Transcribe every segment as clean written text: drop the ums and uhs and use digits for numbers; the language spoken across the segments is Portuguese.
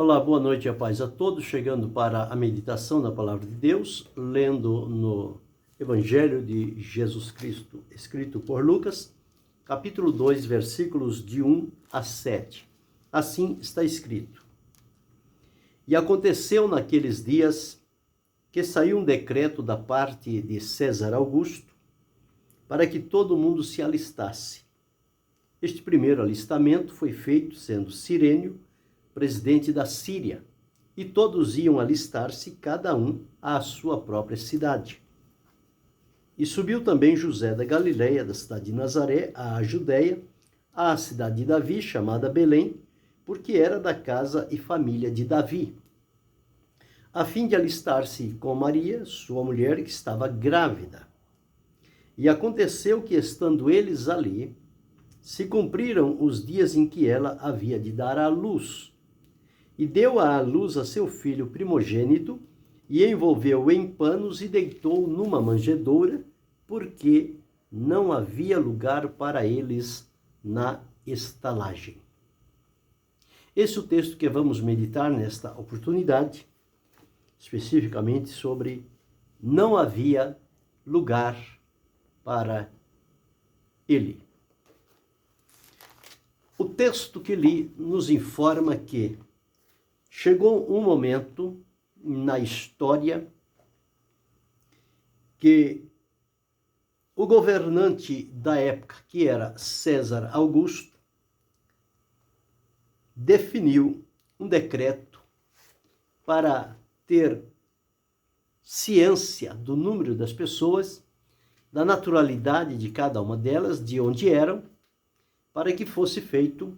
Olá, boa noite e a paz a todos, chegando para a meditação da Palavra de Deus, lendo no Evangelho de Jesus Cristo, escrito por Lucas, capítulo 2, versículos de 1 a 7. Assim está escrito: E aconteceu naqueles dias que saiu um decreto da parte de César Augusto para que todo mundo se alistasse. Este primeiro alistamento foi feito sendo Cirênio presidente da Síria, e todos iam alistar-se, cada um à sua própria cidade. E subiu também José da Galileia, da cidade de Nazaré, à Judeia, à cidade de Davi, chamada Belém, porque era da casa e família de Davi, a fim de alistar-se com Maria, sua mulher, que estava grávida. E aconteceu que, estando eles ali, se cumpriram os dias em que ela havia de dar à luz, e deu à luz a seu filho primogênito, e envolveu-o em panos e deitou numa manjedoura, porque não havia lugar para eles na estalagem. Esse é o texto que vamos meditar nesta oportunidade, especificamente sobre não havia lugar para ele. O texto que li nos informa que chegou um momento na história que o governante da época, que era César Augusto, definiu um decreto para ter ciência do número das pessoas, da naturalidade de cada uma delas, de onde eram, para que fosse feito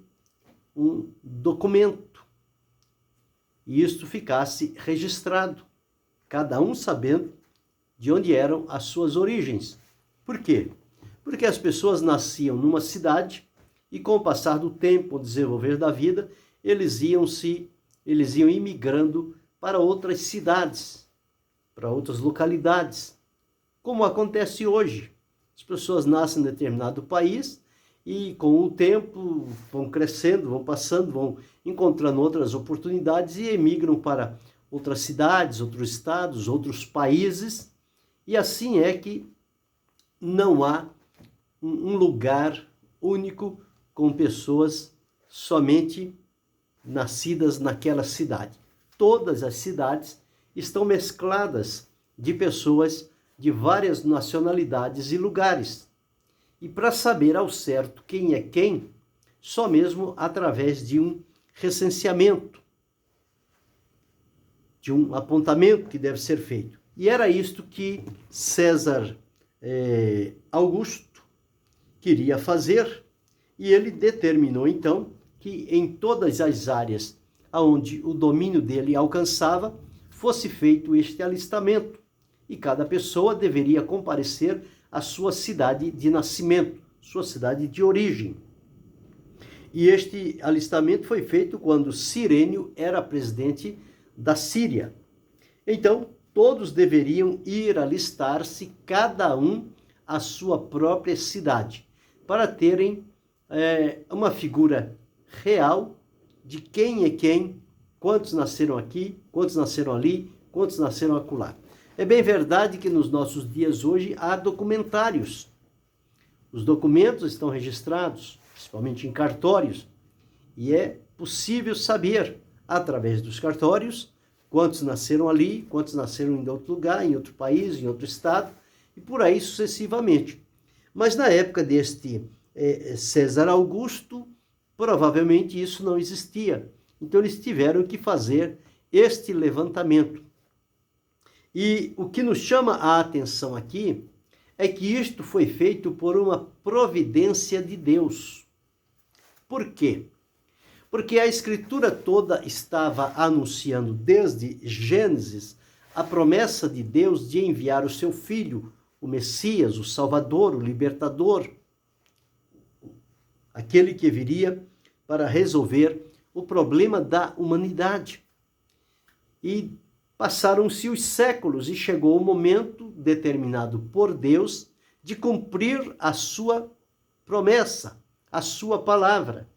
um documento e isto ficasse registrado, cada um sabendo de onde eram as suas origens. Por quê? Porque as pessoas nasciam numa cidade e, com o passar do tempo, o desenvolver da vida, eles iam imigrando para outras cidades, para outras localidades, como acontece hoje. As pessoas nascem em determinado país e, com o tempo, vão crescendo, vão passando, vão encontrando outras oportunidades e emigram para outras cidades, outros estados, outros países. E assim é que não há um lugar único com pessoas somente nascidas naquela cidade. Todas as cidades estão mescladas de pessoas de várias nacionalidades e lugares. E para saber ao certo quem é quem, só mesmo através de um recenseamento, de um apontamento que deve ser feito. E era isto que César Augusto queria fazer, e ele determinou então que em todas as áreas onde o domínio dele alcançava, fosse feito este alistamento, e cada pessoa deveria comparecer à sua cidade de nascimento, sua cidade de origem. E este alistamento foi feito quando Cirênio era presidente da Síria. Então, todos deveriam ir alistar-se, cada um à sua própria cidade, para terem uma figura real de quem é quem, quantos nasceram aqui, quantos nasceram ali, quantos nasceram acolá. É bem verdade que nos nossos dias hoje há documentários. Os documentos estão registrados, principalmente em cartórios, e é possível saber, através dos cartórios, quantos nasceram ali, quantos nasceram em outro lugar, em outro país, em outro estado, e por aí sucessivamente. Mas na época deste César Augusto, provavelmente isso não existia. Então eles tiveram que fazer este levantamento. E o que nos chama a atenção aqui é que isto foi feito por uma providência de Deus. Por quê? Porque a Escritura toda estava anunciando desde Gênesis a promessa de Deus de enviar o seu Filho, o Messias, o Salvador, o Libertador, aquele que viria para resolver o problema da humanidade. E passaram-se os séculos e chegou o momento determinado por Deus de cumprir a sua promessa, a sua palavra.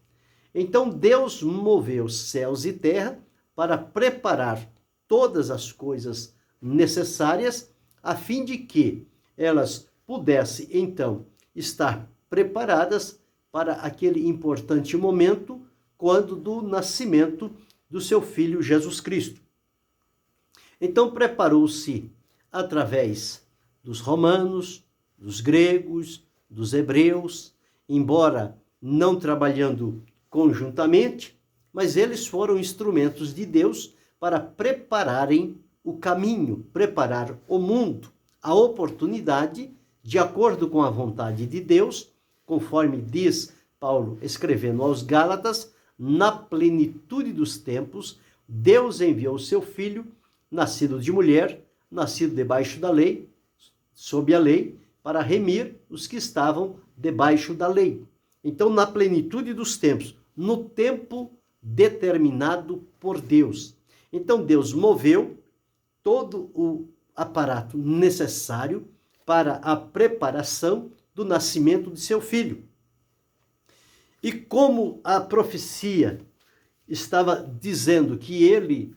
Então Deus moveu céus e terra para preparar todas as coisas necessárias, a fim de que elas pudessem, então, estar preparadas para aquele importante momento, quando do nascimento do seu filho Jesus Cristo. Então preparou-se através dos romanos, dos gregos, dos hebreus, embora não trabalhando conjuntamente, mas eles foram instrumentos de Deus para prepararem o caminho, preparar o mundo, a oportunidade, de acordo com a vontade de Deus, conforme diz Paulo escrevendo aos Gálatas, na plenitude dos tempos, Deus enviou o seu Filho, nascido de mulher, nascido debaixo da lei, sob a lei, para remir os que estavam debaixo da lei. Então, na plenitude dos tempos, no tempo determinado por Deus. Então, Deus moveu todo o aparato necessário para a preparação do nascimento de seu filho. E como a profecia estava dizendo que ele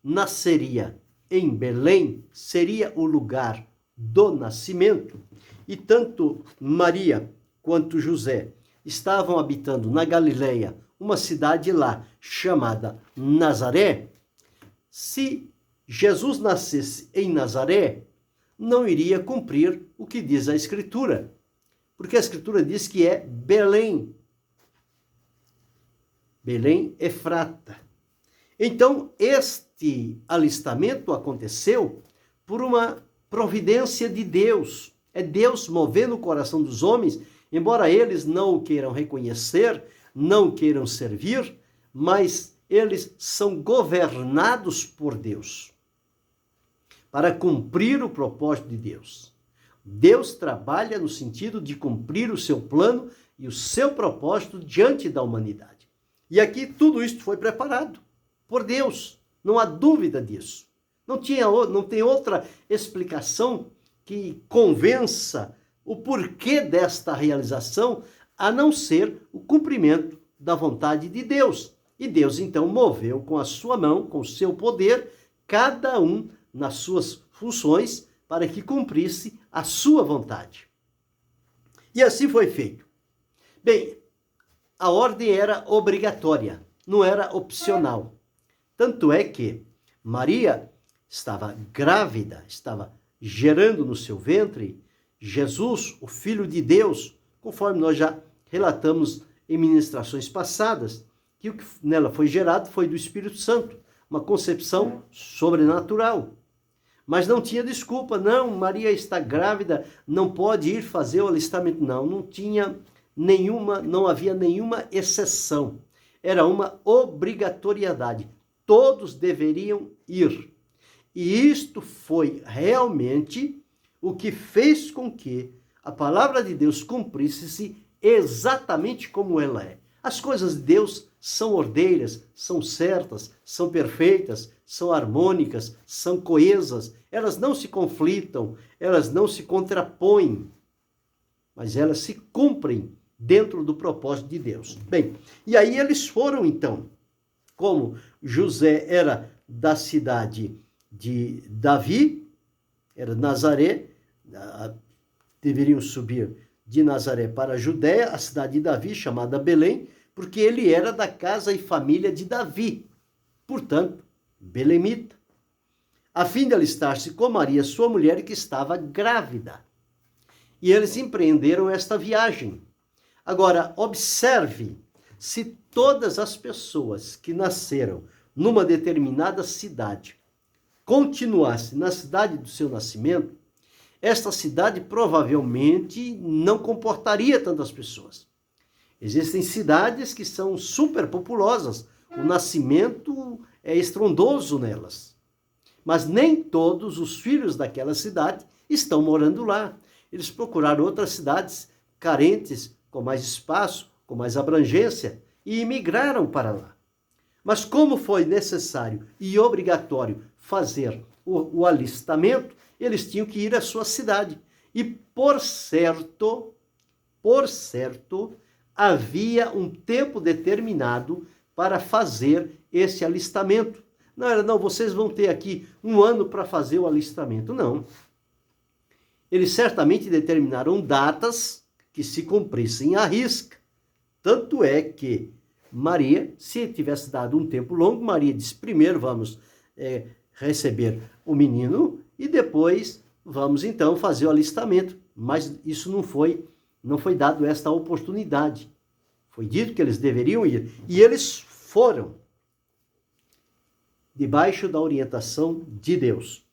nasceria em Belém, seria o lugar do nascimento, e tanto Maria quanto José estavam habitando na Galileia, uma cidade lá chamada Nazaré, se Jesus nascesse em Nazaré, não iria cumprir o que diz a Escritura, porque a Escritura diz que é Belém. Belém Efrata. Então, este alistamento aconteceu por uma providência de Deus. É Deus movendo o coração dos homens, embora eles não o queiram reconhecer, não o queiram servir, mas eles são governados por Deus para cumprir o propósito de Deus. Deus trabalha no sentido de cumprir o seu plano e o seu propósito diante da humanidade. E aqui tudo isso foi preparado por Deus, não há dúvida disso. Não tem outra explicação que convença o porquê desta realização, a não ser o cumprimento da vontade de Deus. E Deus então moveu com a sua mão, com o seu poder, cada um nas suas funções, para que cumprisse a sua vontade. E assim foi feito. Bem, a ordem era obrigatória, não era opcional. Tanto é que Maria estava grávida, estava gerando no seu ventre Jesus, o Filho de Deus, conforme nós já relatamos em ministrações passadas, que o que nela foi gerado foi do Espírito Santo, uma concepção sobrenatural. Mas não tinha desculpa, não, Maria está grávida, não pode ir fazer o alistamento. Não havia nenhuma exceção. Era uma obrigatoriedade. Todos deveriam ir. E isto foi realmente o que fez com que a palavra de Deus cumprisse-se exatamente como ela é. As coisas de Deus são ordeiras, são certas, são perfeitas, são harmônicas, são coesas. Elas não se conflitam, elas não se contrapõem, mas elas se cumprem dentro do propósito de Deus. Bem, e aí eles foram então, como José era da cidade de Davi, era Nazaré, deveriam subir de Nazaré para a Judéia, a cidade de Davi, chamada Belém, porque ele era da casa e família de Davi, portanto, belemita, a fim de alistar-se com Maria, sua mulher, que estava grávida. E eles empreenderam esta viagem. Agora, observe, se todas as pessoas que nasceram numa determinada cidade continuassem na cidade do seu nascimento, esta cidade provavelmente não comportaria tantas pessoas. Existem cidades que são superpopulosas, o nascimento é estrondoso nelas. Mas nem todos os filhos daquela cidade estão morando lá. Eles procuraram outras cidades carentes, com mais espaço, com mais abrangência, e imigraram para lá. Mas como foi necessário e obrigatório fazer o alistamento, eles tinham que ir à sua cidade. E, por certo, havia um tempo determinado para fazer esse alistamento. Não era, não, vocês vão ter aqui 1 ano para fazer o alistamento. Não. Eles certamente determinaram datas que se cumprissem à risca. Tanto é que Maria, se tivesse dado um tempo longo, Maria disse, primeiro vamos receber o menino e depois vamos então fazer o alistamento. Mas isso não foi dado esta oportunidade. Foi dito que eles deveriam ir. E eles foram, debaixo da orientação de Deus.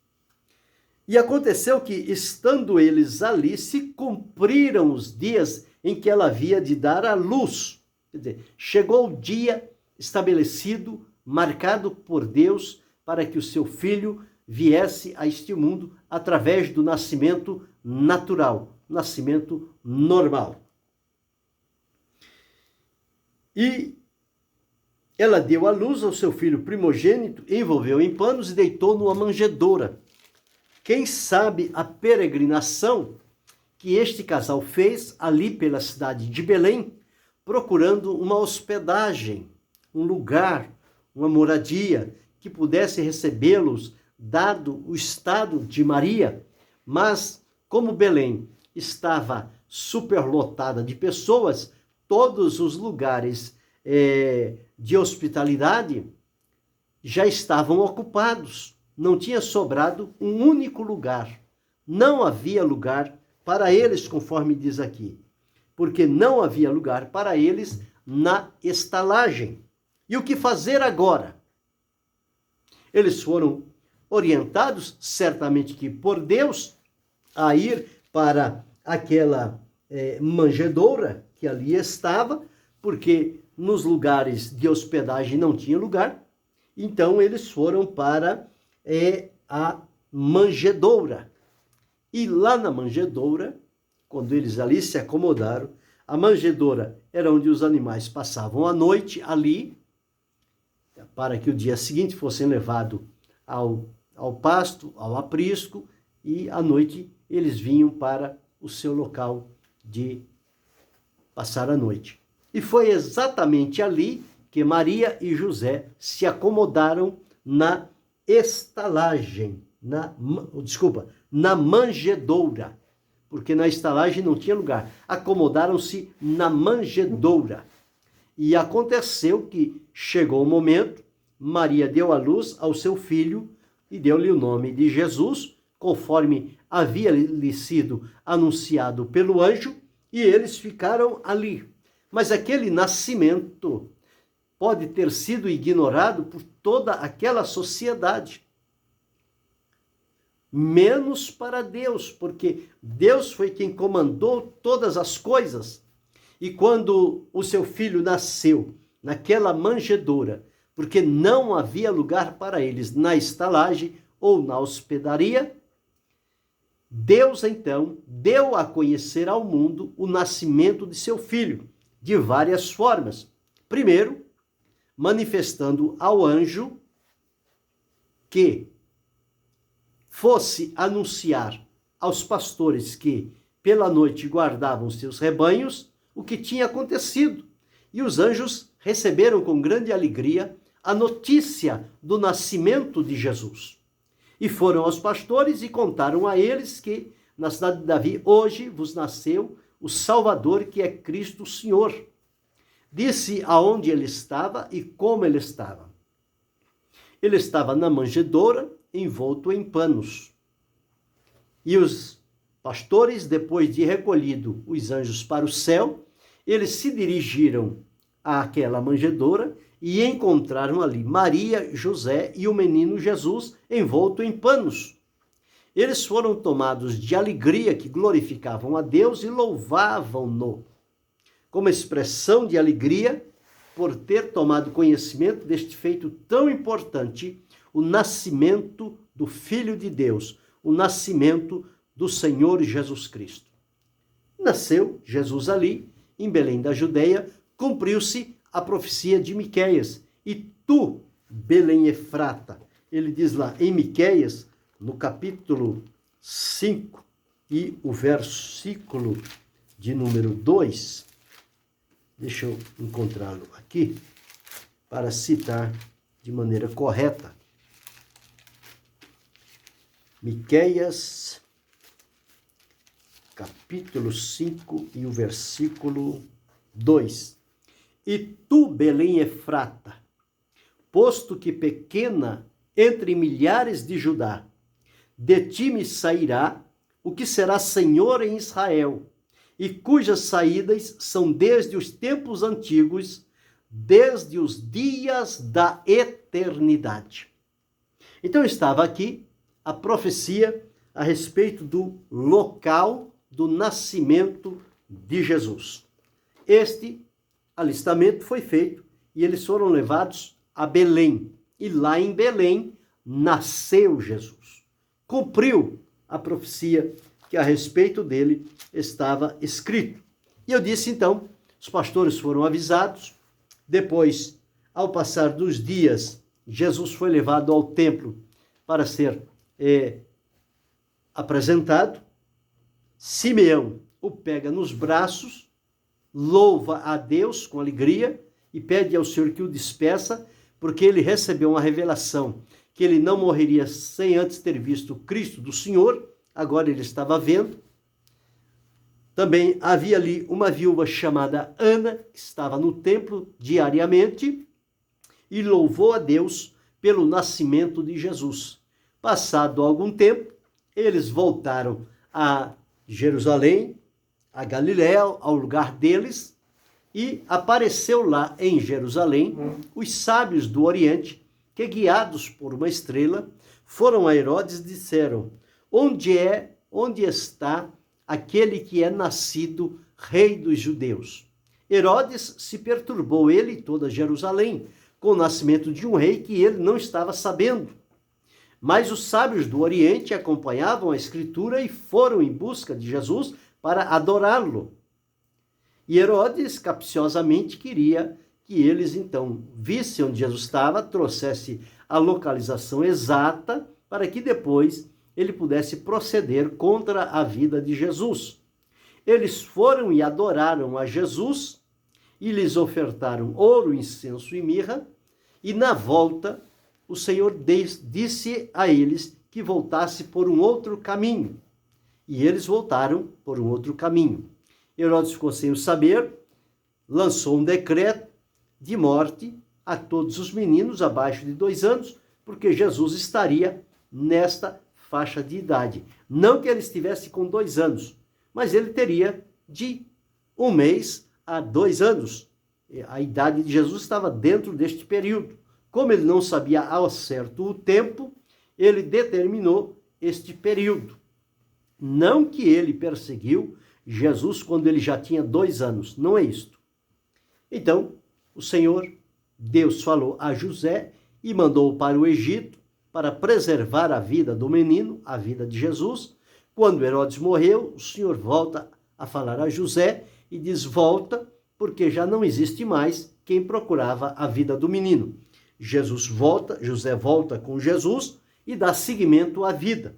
E aconteceu que, estando eles ali, se cumpriram os dias em que ela havia de dar à luz. Quer dizer, chegou o dia estabelecido, marcado por Deus, para que o seu filho viesse a este mundo através do nascimento natural, nascimento normal. E ela deu à luz ao seu filho primogênito, envolveu em panos e deitou numa manjedoura. Quem sabe a peregrinação que este casal fez ali pela cidade de Belém, procurando uma hospedagem, um lugar, uma moradia que pudesse recebê-los, dado o estado de Maria. Mas, como Belém estava superlotada de pessoas, todos os lugares de hospitalidade já estavam ocupados. Não tinha sobrado um único lugar. Não havia lugar para eles, conforme diz aqui. Porque não havia lugar para eles na estalagem. E o que fazer agora? Eles foram orientados, certamente que por Deus, a ir para aquela manjedoura que ali estava, porque nos lugares de hospedagem não tinha lugar. Então eles foram para a manjedoura. E lá na manjedoura, quando eles ali se acomodaram, a manjedoura era onde os animais passavam a noite ali, para que o dia seguinte fossem levados ao pasto, ao aprisco, e à noite eles vinham para o seu local de passar a noite. E foi exatamente ali que Maria e José se acomodaram na estalagem, na manjedoura, porque na estalagem não tinha lugar. Acomodaram-se na manjedoura. E aconteceu que chegou o momento, Maria deu à luz ao seu filho e deu-lhe o nome de Jesus, conforme havia lhe sido anunciado pelo anjo, e eles ficaram ali. Mas aquele nascimento pode ter sido ignorado por toda aquela sociedade. Menos para Deus, porque Deus foi quem comandou todas as coisas. E quando o seu filho nasceu naquela manjedoura, porque não havia lugar para eles na estalagem ou na hospedaria, Deus então deu a conhecer ao mundo o nascimento de seu filho, de várias formas. Primeiro, manifestando ao anjo que fosse anunciar aos pastores que pela noite guardavam seus rebanhos o que tinha acontecido. E os anjos receberam com grande alegria a notícia do nascimento de Jesus. E foram aos pastores e contaram a eles que na cidade de Davi hoje vos nasceu o Salvador, que é Cristo o Senhor. Disse aonde ele estava e como ele estava. Ele estava na manjedoura, envolto em panos. E os pastores, depois de recolhido os anjos para o céu, eles se dirigiram àquela manjedoura e encontraram ali Maria, José e o menino Jesus envolto em panos. Eles foram tomados de alegria, que glorificavam a Deus e louvavam-no. Como expressão de alegria por ter tomado conhecimento deste feito tão importante, o nascimento do Filho de Deus, o nascimento do Senhor Jesus Cristo. Nasceu Jesus ali, em Belém da Judeia, cumpriu-se a profecia de Miqueias. E tu, Belém Efrata, ele diz lá em Miqueias, no capítulo 5 e o versículo de número 2, deixa eu encontrá-lo aqui, para citar de maneira correta. Miqueias, capítulo 5 e o versículo 2. E tu, Belém Efrata, posto que pequena entre milhares de Judá, de ti me sairá o que será senhor em Israel, e cujas saídas são desde os tempos antigos, desde os dias da eternidade. Então estava aqui a profecia a respeito do local do nascimento de Jesus. Este alistamento foi feito e eles foram levados a Belém. E lá em Belém nasceu Jesus. Cumpriu a profecia que a respeito dele estava escrito. E eu disse então, os pastores foram avisados. Depois, ao passar dos dias, Jesus foi levado ao templo para ser apresentado. Simeão o pega nos braços, louva a Deus com alegria e pede ao Senhor que o despeça, porque ele recebeu uma revelação que ele não morreria sem antes ter visto o Cristo do Senhor. Agora ele estava vendo. Também havia ali uma viúva chamada Ana, que estava no templo diariamente e louvou a Deus pelo nascimento de Jesus. Passado algum tempo, eles voltaram a Jerusalém, a Galiléia, ao lugar deles, e apareceu lá em Jerusalém os sábios do Oriente, que, guiados por uma estrela, foram a Herodes e disseram: onde está aquele que é nascido rei dos judeus? Herodes se perturbou, ele e toda Jerusalém, com o nascimento de um rei que ele não estava sabendo. Mas os sábios do Oriente acompanhavam a Escritura e foram em busca de Jesus para adorá-lo. E Herodes, capciosamente, queria que eles, então, vissem onde Jesus estava, trouxesse a localização exata, para que depois ele pudesse proceder contra a vida de Jesus. Eles foram e adoraram a Jesus, e lhes ofertaram ouro, incenso e mirra, e na volta o Senhor disse a eles que voltasse por um outro caminho. E eles voltaram por um outro caminho. Herodes ficou sem o saber, lançou um decreto de morte a todos os meninos abaixo de 2 anos, porque Jesus estaria nesta faixa de idade. Não que ele estivesse com 2 anos, mas ele teria de 1 mês a 2 anos. A idade de Jesus estava dentro deste período. Como ele não sabia ao certo o tempo, ele determinou este período. Não que ele perseguiu Jesus quando ele já tinha 2 anos, não é isto. Então, o Senhor, Deus, falou a José e mandou-o para o Egito para preservar a vida do menino, a vida de Jesus. Quando Herodes morreu, o Senhor volta a falar a José e diz: volta, porque já não existe mais quem procurava a vida do menino. José volta com Jesus e dá seguimento à vida.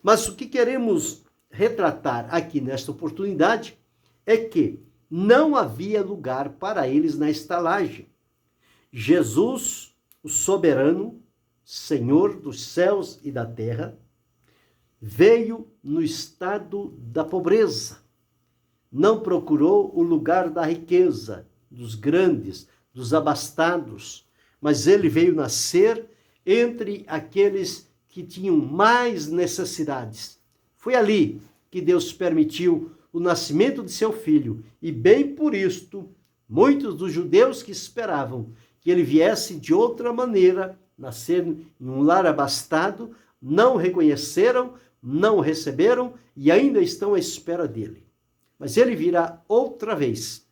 Mas o que queremos retratar aqui nesta oportunidade é que não havia lugar para eles na estalagem. Jesus, o soberano, Senhor dos céus e da terra, veio no estado da pobreza. Não procurou o lugar da riqueza, dos grandes, dos abastados, mas ele veio nascer entre aqueles que tinham mais necessidades. Foi ali que Deus permitiu o nascimento de seu filho, e bem por isto, muitos dos judeus que esperavam que ele viesse de outra maneira, nascer em um lar abastado, não reconheceram, não o receberam e ainda estão à espera dele. Mas ele virá outra vez.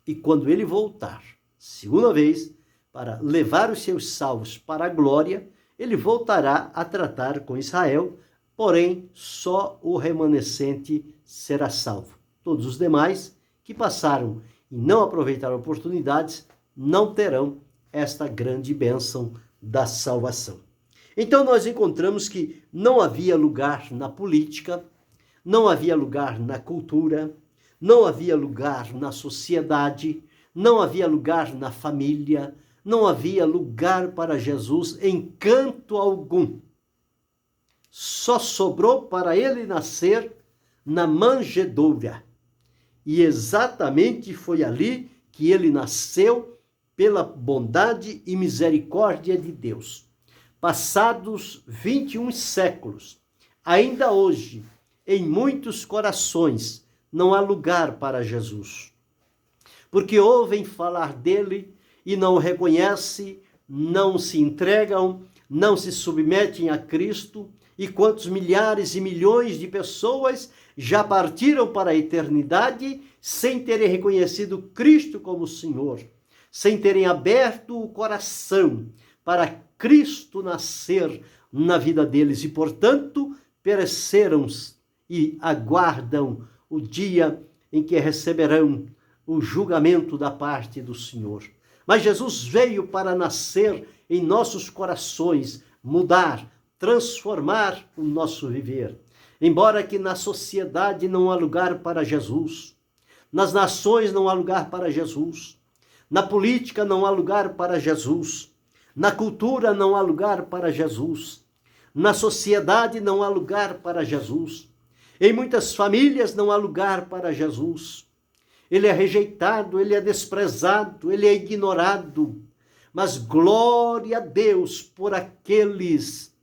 E quando ele voltar, segunda vez, para levar os seus salvos para a glória, ele voltará a tratar com Israel, porém só o remanescente será salvo. Todos os demais que passaram e não aproveitaram oportunidades não terão esta grande bênção da salvação. Então nós encontramos que não havia lugar na política, não havia lugar na cultura, não havia lugar na sociedade, não havia lugar na família, não havia lugar para Jesus em canto algum. só sobrou para ele nascer na manjedoura. E exatamente foi ali que ele nasceu pela bondade e misericórdia de Deus. Passados 21 séculos, ainda hoje, em muitos corações, não há lugar para Jesus. Porque ouvem falar dele e não o reconhecem, não se entregam, não se submetem a Cristo, e quantos milhares e milhões de pessoas já partiram para a eternidade sem terem reconhecido Cristo como Senhor, sem terem aberto o coração para Cristo nascer na vida deles, e portanto pereceram e aguardam o dia em que receberão o julgamento da parte do Senhor. Mas Jesus veio para nascer em nossos corações, mudar, transformar o nosso viver. Embora que na sociedade não há lugar para Jesus, nas nações não há lugar para Jesus, na política não há lugar para Jesus, na cultura não há lugar para Jesus, na sociedade não há lugar para Jesus, em muitas famílias não há lugar para Jesus. Ele é rejeitado, ele é desprezado, ele é ignorado. Mas glória a Deus por aqueles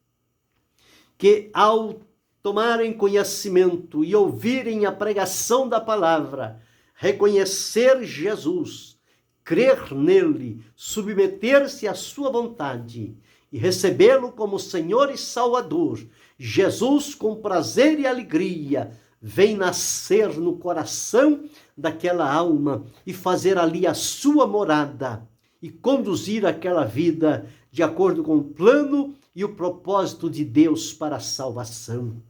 que, ao tomarem conhecimento e ouvirem a pregação da palavra, reconhecer Jesus, crer nele, submeter-se à sua vontade e recebê-lo como Senhor e Salvador, Jesus, com prazer e alegria, vem nascer no coração daquela alma e fazer ali a sua morada e conduzir aquela vida de acordo com o plano e o propósito de Deus para a salvação.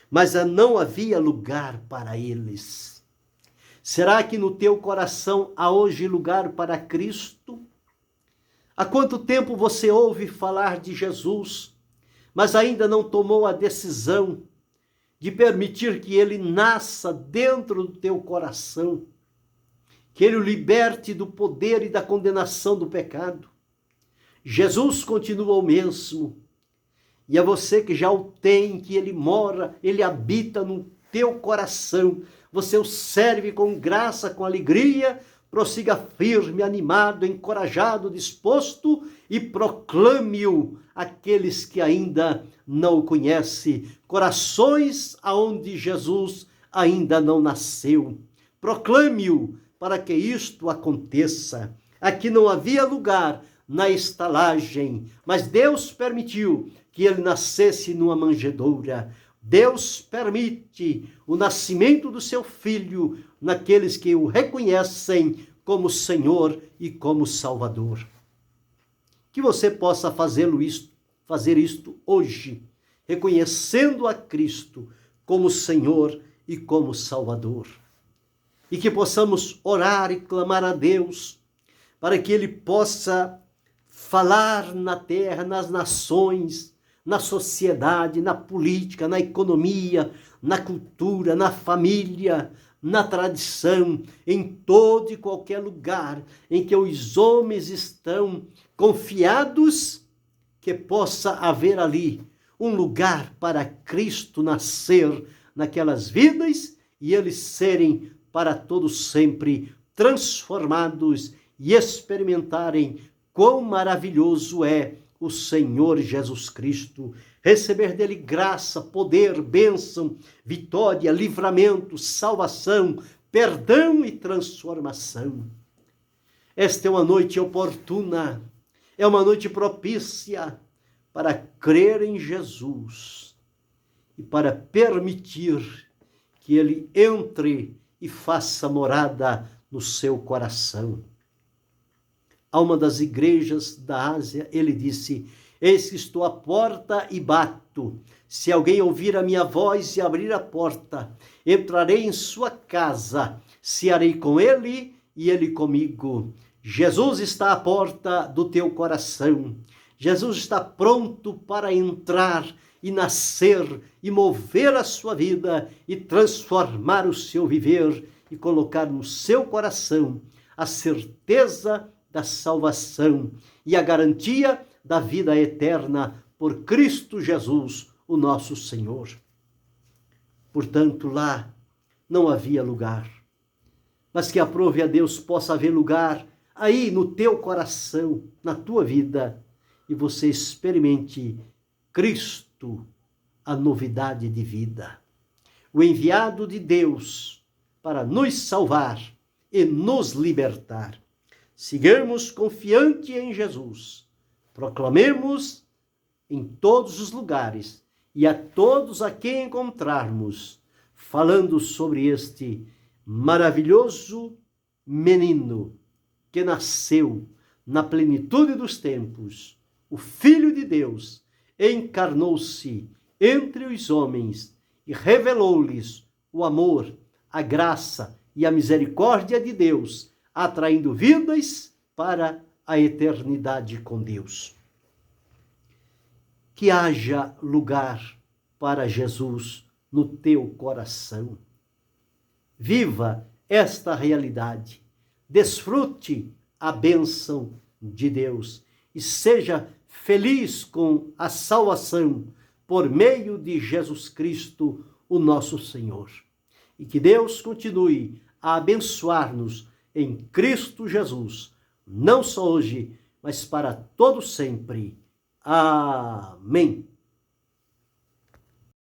Mas não havia lugar para eles. Será que no teu coração há hoje lugar para Cristo? Há quanto tempo você ouve falar de Jesus, mas ainda não tomou a decisão de permitir que ele nasça dentro do teu coração, que ele o liberte do poder e da condenação do pecado? Jesus continua o mesmo, e é você que já o tem, que ele mora, ele habita no teu coração, você o serve com graça, com alegria, prossiga firme, animado, encorajado, disposto e proclame-o àqueles que ainda não o conhecem, corações aonde Jesus ainda não nasceu. Proclame-o para que isto aconteça. Aqui não havia lugar na estalagem, mas Deus permitiu que ele nascesse numa manjedoura. Deus permite o nascimento do seu filho naqueles que o reconhecem como Senhor e como Salvador. Que você possa fazer isto hoje, reconhecendo a Cristo como Senhor e como Salvador. E que possamos orar e clamar a Deus para que ele possa falar na terra, nas nações, na sociedade, na política, na economia, na cultura, na família, na tradição, em todo e qualquer lugar em que os homens estão confiados, que possa haver ali um lugar para Cristo nascer naquelas vidas e eles serem para todos sempre transformados e experimentarem quão maravilhoso é o Senhor Jesus Cristo, receber dele graça, poder, bênção, vitória, livramento, salvação, perdão e transformação. Esta é uma noite oportuna, é uma noite propícia para crer em Jesus e para permitir que ele entre e faça morada no seu coração. A uma das igrejas da Ásia, ele disse: eis que estou à porta e bato. Se alguém ouvir a minha voz e abrir a porta, entrarei em sua casa, cearei com ele e ele comigo. Jesus está à porta do teu coração. Jesus está pronto para entrar e nascer e mover a sua vida e transformar o seu viver e colocar no seu coração a certeza da salvação e a garantia da vida eterna por Cristo Jesus, o nosso Senhor. Portanto, lá não havia lugar, mas que aprove a Deus possa haver lugar aí no teu coração, na tua vida, e você experimente Cristo, a novidade de vida, o enviado de Deus para nos salvar e nos libertar. Sigamos confiante em Jesus, proclamemos em todos os lugares e a todos a quem encontrarmos, falando sobre este maravilhoso menino que nasceu na plenitude dos tempos, o Filho de Deus, encarnou-se entre os homens e revelou-lhes o amor, a graça e a misericórdia de Deus, atraindo vidas para a eternidade com Deus. Que haja lugar para Jesus no teu coração. Viva esta realidade. Desfrute a bênção de Deus e seja feliz com a salvação por meio de Jesus Cristo, o nosso Senhor. E que Deus continue a abençoar-nos em Cristo Jesus, não só hoje, mas para todo sempre. Amém.